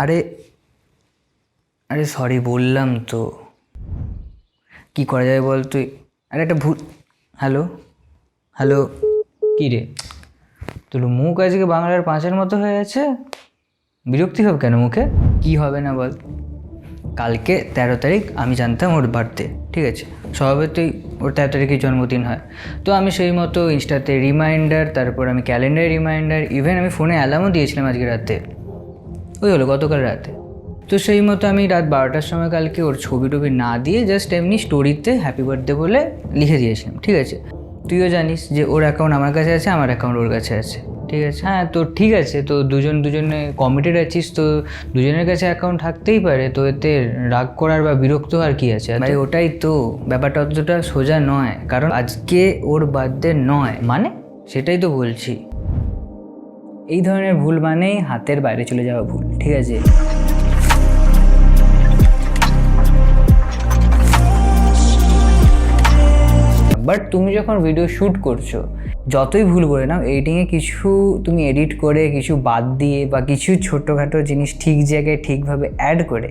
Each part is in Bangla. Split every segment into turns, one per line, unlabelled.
আরে আরে সরি বললাম তো। কি করা যায় বল তুই? আরে একটা ভুল। Hello hello. কী রে, তোর মুখ আজকে বাংলার পাঁচের মতো হয়ে আছে। বিরক্তি হবে কেন মুখে? কি হবে না বল? কালকে 13 তারিখ, আমি জানতাম ওর বার্থডে, ঠিক আছে। স্বভাবতই ওর 13 তারিখে জন্মদিন হয়। তো আমি সেই মতো ইনস্টাতে রিমাইন্ডার, তারপর আমি ক্যালেন্ডারে রিমাইন্ডার, ইভেন আমি ফোনে অ্যালার্মও দিয়েছিলাম আজকে রাতে। ওই হলো গতকাল রাতে। তো সেই মতো আমি রাত 12টার সময় কালকে ওর ছবি টবি না দিয়ে জাস্ট এমনি স্টোরিতে হ্যাপি বার্থডে বলে লিখে দিয়েছিলাম, ঠিক আছে। তুইও জানিস যে ওর অ্যাকাউন্ট আমার কাছে আছে, আমার অ্যাকাউন্ট ওর কাছে আছে, ঠিক আছে। হ্যাঁ, তো ঠিক আছে, তো দুজনে কমিটেড আছিস, তো দুজনের কাছে অ্যাকাউন্ট থাকতেই পারে, তো এতে রাগ করার বা বিরক্ত হওয়ার কী আছে ভাই? ওটাই তো ব্যাপারটা, অতটা সোজা নয়, কারণ আজকে ওর বার্থডে নয়, মানে সেটাই তো বলছি। এই ধরনের ভুল মানেই হাতের বাইরে চলে যাওয়া ভুল, ঠিক আছে। বাট তুমি যখন ভিডিও শ্যুট করছো, যতই ভুল করে নাও, এডিটিংয়ে কিছু তুমি এডিট করে, কিছু বাদ দিয়ে বা কিছু ছোটোখাটো জিনিস ঠিক জায়গায় ঠিকভাবে অ্যাড করে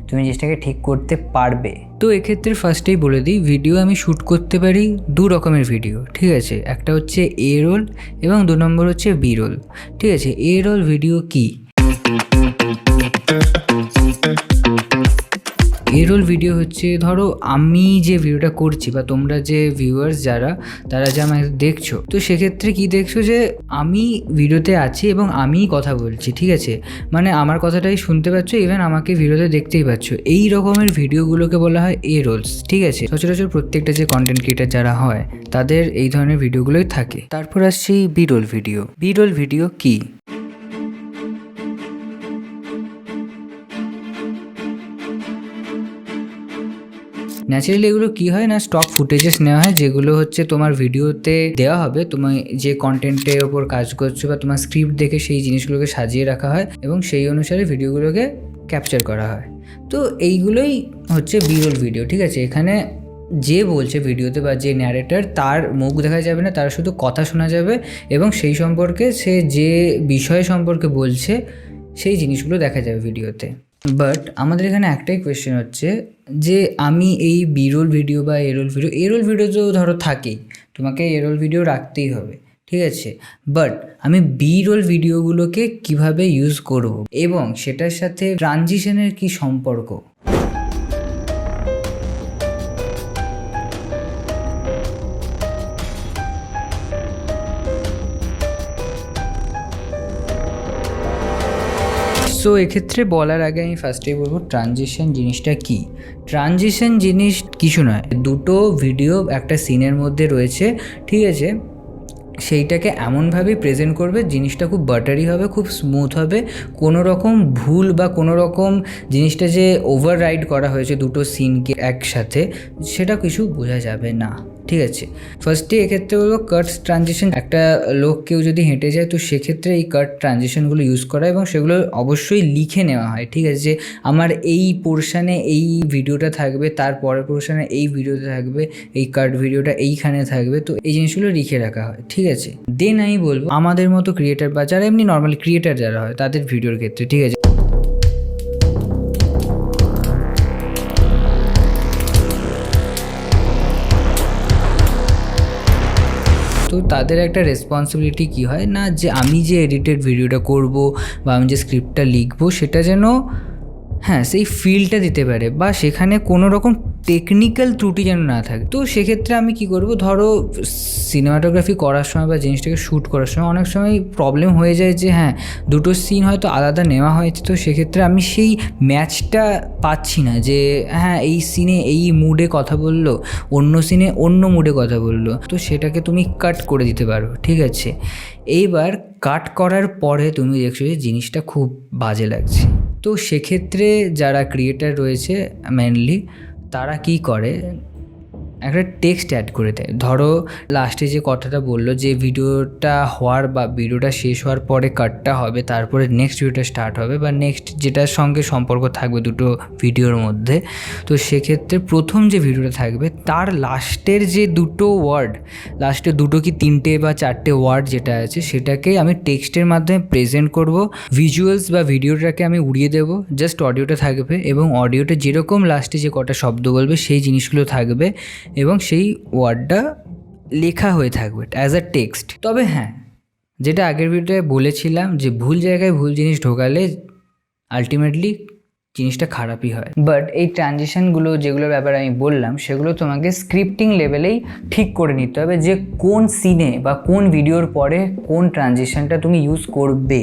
তুমি জিনিসটাকে ঠিক করতে পারবে। তো এক্ষেত্রে ফার্স্টেই বলে দিই, ভিডিও আমি শ্যুট করতে পারি দু রকমের ভিডিও, ঠিক আছে। একটা হচ্ছে এ রোল এবং 2 নম্বর হচ্ছে বি রোল, ঠিক আছে। এ রোল ভিডিও কি? এ রোল ভিডিও হচ্ছে, ধরো আমি যে ভিডিওটা করছি বা তোমরা যে ভিউয়ার্স তারা যে আমাকে দেখছো, তো সেক্ষেত্রে কি দেখছো যে আমি ভিডিওতে আছি এবং আমিই কথা বলছি, ঠিক আছে। মানে আমার কথাটাই শুনতে পাচ্ছ, ইভেন আমাকে ভিডিওতে দেখতেই পাচ্ছ। এই রকমের ভিডিওগুলোকে বলা হয় এ রোলস, ঠিক আছে। সচরাচর প্রত্যেকটা যে কন্টেন্ট ক্রিয়েটার যারা হয় তাদের এই ধরনের ভিডিওগুলোই থাকে। তারপর আসছি B roll video. B roll video কি? ন্যাচারালি এগুলো কী হয় না, স্টক ফুটেজেস নেওয়া হয়, যেগুলো হচ্ছে তোমার ভিডিওতে দেওয়া হবে। তুমি যে কন্টেন্টের ওপর কাজ করছো বা তোমার স্ক্রিপ্ট দেখে সেই জিনিসগুলোকে সাজিয়ে রাখা হয় এবং সেই অনুসারে ভিডিওগুলোকে ক্যাপচার করা হয়। তো এইগুলোই হচ্ছে বি রোল ভিডিও, ঠিক আছে। এখানে যে বলছে ভিডিওতে বা যে ন্যারেটর, তার মুখ দেখা যাবে না, তার শুধু কথা শোনা যাবে এবং সেই সম্পর্কে সে যে বিষয় সম্পর্কে বলছে সেই জিনিসগুলো দেখা যাবে ভিডিওতে। বাট আমাদের এখানে একটাই কোয়েশ্চেন হচ্ছে যে আমি এই বি রোল ভিডিও বা এ রোল ভিডিও তো ধরো থাকেই, তোমাকে এ রোল ভিডিও রাখতেই হবে, ঠিক আছে। বাট আমি বি রোল ভিডিওগুলোকে কিভাবে ইউজ করব এবং সেটার সাথে ট্রানজিশনের কি সম্পর্ক? সো এক্ষেত্রে বলার আগে আমি ফার্স্টেই বলবো ট্রানজিশন জিনিসটা কি। ট্রানজিশন জিনিস কিছু নয়, দুটো ভিডিও একটা সিনের মধ্যে রয়েছে, ঠিক আছে। সেইটাকে এমনভাবেই প্রেজেন্ট করবে জিনিসটা খুব বাটারি হবে, খুব স্মুথ হবে, কোনো রকম ভুল বা কোনো রকম জিনিসটা যে ওভার রাইড করা হয়েছে দুটো সিনকে একসাথে, সেটা কিছু বোঝা যাবে না, ঠিক আছে। ফার্স্টে এক্ষেত্রে হলো কাট ট্রানজিশন। একটা লোক কেউ যদি হেঁটে যায়, তো সেক্ষেত্রে এই কাট ট্রানজিশনগুলো ইউজ করা এবং সেগুলো অবশ্যই লিখে নেওয়া হয়, ঠিক আছে। যে আমার এই পোর্শানে এই ভিডিওটা থাকবে, তার পরের পোর্শানে এই ভিডিওটা থাকবে, এই কাট ভিডিওটা এইখানে থাকবে, তো এই জিনিসগুলো লিখে রাখা হয়, ঠিক আছে। দেন আমি বলবো আমাদের মতো ক্রিয়েটার বা যারা এমনি নর্মালি ক্রিয়েটার যারা হয় তাদের ভিডিওর ক্ষেত্রে, ঠিক আছে, তো তাদের একটা রেসপন্সিবিলিটি কী হয় না, যে আমি যে এডিটেড ভিডিওটা করব বা আমি যে স্ক্রিপ্টটা লিখবো সেটা যেন হ্যাঁ সেই ফিলটা দিতে পারে বা সেখানে কোনো রকম টেকনিক্যাল ত্রুটি যেন না থাকে। তো সেক্ষেত্রে আমি কি করব, ধরো সিনেমাটোগ্রাফি করার সময় বা জিনিসটাকে শ্যুট করার সময় অনেক সময় প্রবলেম হয়ে যায় যে হ্যাঁ দুটো সিন হয়তো আলাদা নেওয়া হয়েছে, তো সেক্ষেত্রে আমি সেই ম্যাচটা পাচ্ছি না, যে হ্যাঁ এই সিনে এই মুডে কথা বললো, অন্য সিনে অন্য মুডে কথা বললো, তো সেটাকে তুমি কাট করে দিতে পারো, ঠিক আছে। এইবার কাট করার পরে তুমি দেখছো যে জিনিসটা খুব বাজে লাগছে, তো সেক্ষেত্রে যারা ক্রিয়েটার রয়েছে মেনলি, তারা কি করে, একটা টেক্সট অ্যাড করে দেয়। ধরো লাস্টে যে কথাটা বললো যে ভিডিওটা হওয়ার বা ভিডিওটা শেষ হওয়ার পরে কাটটা হবে, তারপরে নেক্সট ভিডিওটা স্টার্ট হবে বা নেক্সট যেটার সঙ্গে সম্পর্ক থাকবে দুটো ভিডিওর মধ্যে। তো সেক্ষেত্রে প্রথম যে ভিডিওটা থাকবে তার লাস্টের যে দুটো ওয়ার্ড, লাস্টে দুটো কি তিনটে বা চারটে ওয়ার্ড যেটা আছে সেটাকে আমি টেক্সটের মাধ্যমে প্রেজেন্ট করব। ভিজুয়ালস বা ভিডিওটাকে আমি উড়িয়ে দেবো, জাস্ট অডিওটা থাকবে এবং অডিওটা যেরকম লাস্টে যে কটা শব্দ বলবে সেই জিনিসগুলো থাকবে এবং সেই ওয়ার্ডটা লেখা হয়ে থাকবে অ্যাজ আ টেক্সট। তবে হ্যাঁ, যেটা আগের ভিডিওতে বলেছিলাম যে ভুল জায়গায় ভুল জিনিস ঢোকালে আলটিমেটলি জিনিসটা খারাপই হয়। বাট এই ট্রানজিশনগুলো যেগুলোর ব্যাপারে আমি বললাম সেগুলো তোমাকে স্ক্রিপ্টিং লেভেলেই ঠিক করে নিতে হবে যে কোন সিনে বা কোন ভিডিওর পরে কোন ট্রানজিশনটা তুমি ইউজ করবে,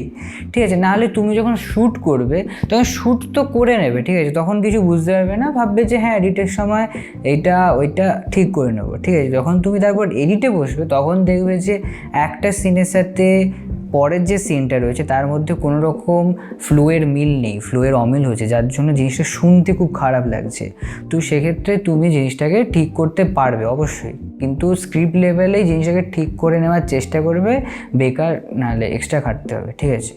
ঠিক আছে? নাহলে তুমি যখন শ্যুট করবে তখন শ্যুট তো করে নেবে, ঠিক আছে, তখন কিছু বুঝতে পারবে না, ভাববে যে হ্যাঁ এডিটের সময় এইটা ওইটা ঠিক করে নেবো, ঠিক আছে। যখন তুমি তারপর এডিটে বসবে তখন দেখবে যে একটা সিনের সাথে পরের যে সিনটা রয়েছে তার মধ্যে কোনো রকম ফ্লোয়ের মিল নেই, ফ্লোয়ের অমিল হচ্ছে, যার জন্য জিনিসটা শুনতে খুব খারাপ লাগছে। তো সেক্ষেত্রে তুমি জিনিসটাকে ঠিক করতে পারবে অবশ্যই, কিন্তু স্ক্রিপ্ট লেভেলেই জিনিসটাকে ঠিক করে নেওয়ার চেষ্টা করবে, বেকার নাহলে এক্সট্রা খাটতে হবে, ঠিক আছে।